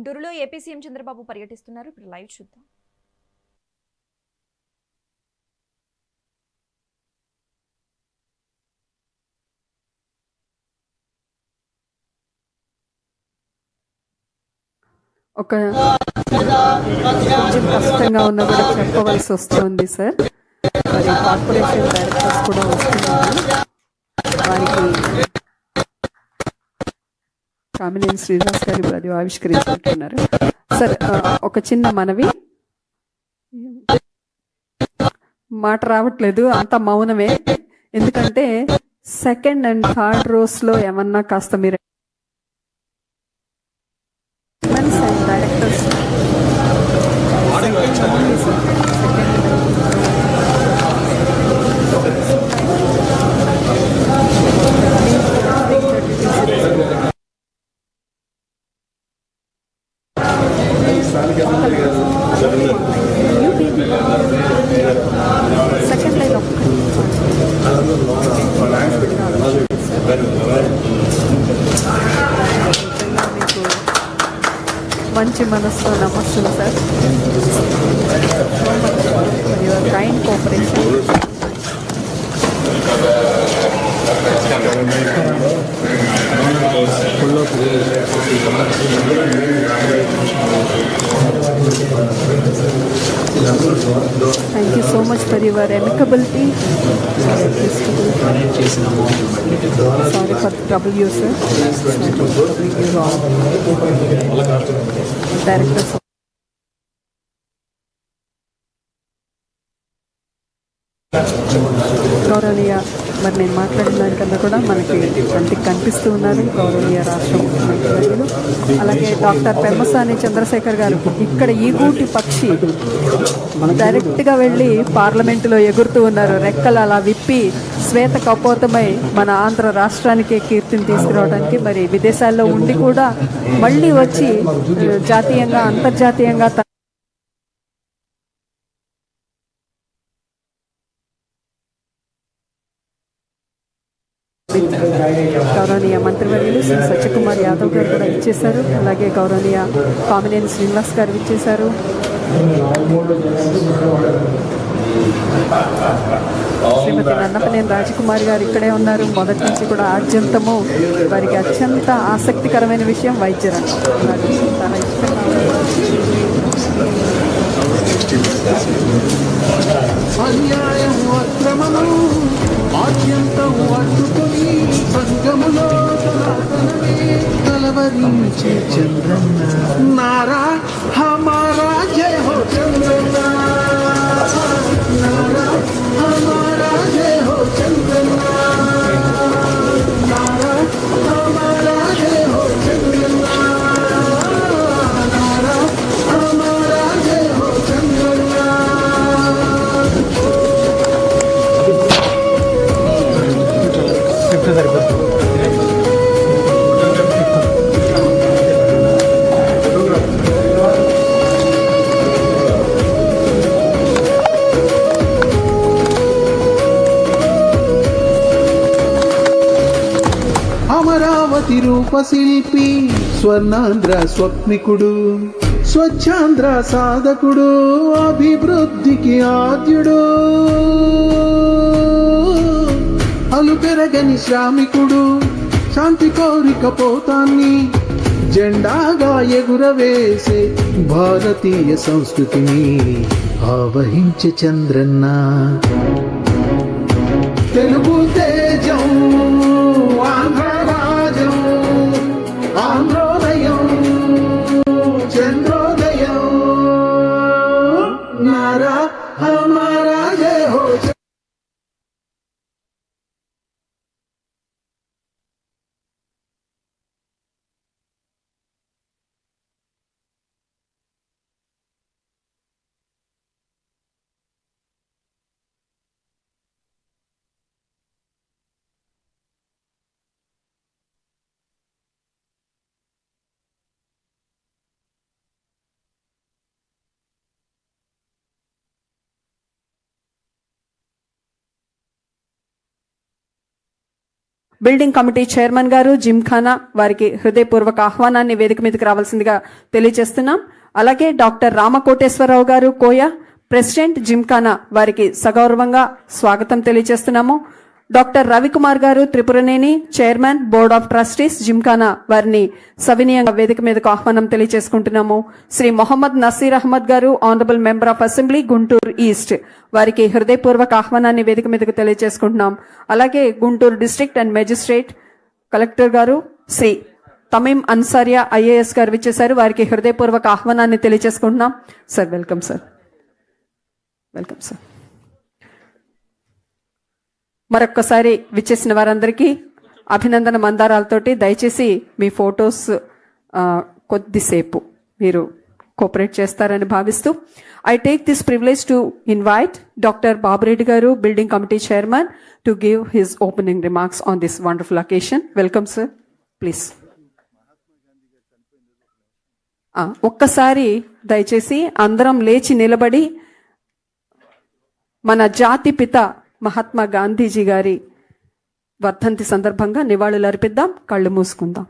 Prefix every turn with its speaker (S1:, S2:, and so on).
S1: గుంటూరులో AP CM Chandrababu పర్యటిస్తున్నారు. ఇప్పుడు లైవ్ చూద్దాం.
S2: ఒక కొంచెం కష్టంగా ఉన్నా కూడా చెప్పవలసి వస్తుంది సార్. మరి కార్పొరేషన్ డైరెక్టర్స్ కూడా వస్తున్నారు. వారికి కామినేని శ్రీనివాస్ గారు ఇప్పుడు అది ఆవిష్కరించుకుంటున్నారు. సార్ ఒక చిన్న మనవి, మాట రావట్లేదు, అంత మౌనమే. ఎందుకంటే సెకండ్ అండ్ థర్డ్ రోస్ లో ఏమన్నా కాస్త మీరు డైరెక్టర్స్ సెకండ్ లైన్ మంచి మనసులో నమస్సులు sir. Your kind cooperation. Thank you so much for your amicability. Sorry for the trouble you, sir. Directors. గౌరవనీయ, మరి నేను మాట్లాడిన దానికన్నా కూడా మనకి కంటికి కనిపిస్తూ ఉన్నారు గౌరవనీయ రాష్ట్ర ముఖ్యమంత్రులు. అలాగే డాక్టర్ పెమ్మసాని చంద్రశేఖర్ గారు ఇక్కడ ఈ గూటి పక్షి డైరెక్ట్గా వెళ్ళి పార్లమెంటులో ఎగురుతూ ఉన్నారు. రెక్కలు అలా విప్పి శ్వేత కపోతమై మన ఆంధ్ర రాష్ట్రానికి కీర్తిని తీసుకురావడానికి, మరి విదేశాల్లో ఉండి కూడా మళ్ళీ వచ్చి జాతీయంగా అంతర్జాతీయంగా గౌరవనీయ మంత్రివర్యులు శ్రీ సత్యకుమార్ యాదవ్ గారు కూడా ఇచ్చేశారు. అలాగే గౌరవనీయ కామినేని శ్రీనివాస్ గారు ఇచ్చేశారు. శ్రీమతి నన్నపనేని రాజకుమారి గారు ఇక్కడే ఉన్నారు. మొదటి నుంచి కూడా ఆద్యంతము వారికి అత్యంత ఆసక్తికరమైన విషయం వైద్య రంగం. చాలా
S3: కలవరించి చంద్రన్న నారా హమారా జయ హో చంద్రన్న, నారా హమారా జయ హో చంద్రన్న, నారా హమారా జయ హో చంద్రన్న, నారా హమారా జయ హో చంద్రన్న. అమరావతి రూపశిల్పి, స్వర్ణాంధ్ర స్వప్నికుడు, స్వచ్ఛాంధ్ర సాధకుడు, అభివృద్ధికి ఆద్యుడు, అలు పెరగని శ్రామికుడు, శాంతి కోరిక పోతాన్ని జెండాగా ఎగురవేసే భారతీయ సంస్కృతిని ఆవహించే చంద్రన్న. తెలుగు తేజం, ఆంధ్రరాజం, ఆంధ్రోదయం, చంద్రోదయం, నారా హమారా జయ హో.
S2: బిల్డింగ్ కమిటీ చైర్మన్ గారు జిమ్ఖానా వారికి హృదయపూర్వక ఆహ్వానాన్ని వేదిక మీదకి రావాల్సిందిగా తెలియజేస్తున్నాం. అలాగే డాక్టర్ రామకోటేశ్వరరావు గారు కోయ ప్రెసిడెంట్ జిమ్ఖానా వారికి సగౌరవంగా స్వాగతం తెలియజేస్తున్నాము. డాక్టర్ రవికుమార్ గారు Tripuraneni chairman board of trustees Gymkhana వారిని సవినీయంగా వేదిక మీదకు ఆహ్వానం తెలియజేసుకుంటున్నాము. శ్రీ మొహమ్మద్ నసీర్ అహ్మద్ గారు honourable member of assembly Guntur east వారికి హృదయపూర్వక ఆహ్వానాన్ని వేదిక మీదకు తెలియజేసుకుంటున్నాం. అలాగే Guntur district and magistrate collector గారు శ్రీ తమీం అన్సారియా ఐఏఎస్ గారు విచ్చేశారు. వారికి హృదయపూర్వక ఆహ్వానాన్ని తెలియజేసుకుంటున్నాం. Sir welcome sir. Welcome sir. మరొక్కసారి విచ్చేసిన వారందరికీ అభినందన మందారాలతోటి దయచేసి మీ ఫొటోస్ కొద్దిసేపు మీరు కోఆపరేట్ చేస్తారని భావిస్తూ I take this privilege to invite doctor Babureddy గారు building committee chairman to give his opening remarks on this wonderful occasion. Welcome sir, please. ఒక్కసారి దయచేసి అందరం లేచి నిలబడి మన జాతి పిత మహాత్మా గాంధీజీ గారి వర్ధంతి సందర్భంగా నివాళులు అర్పిద్దాం. కళ్ళు మూసుకుందాం.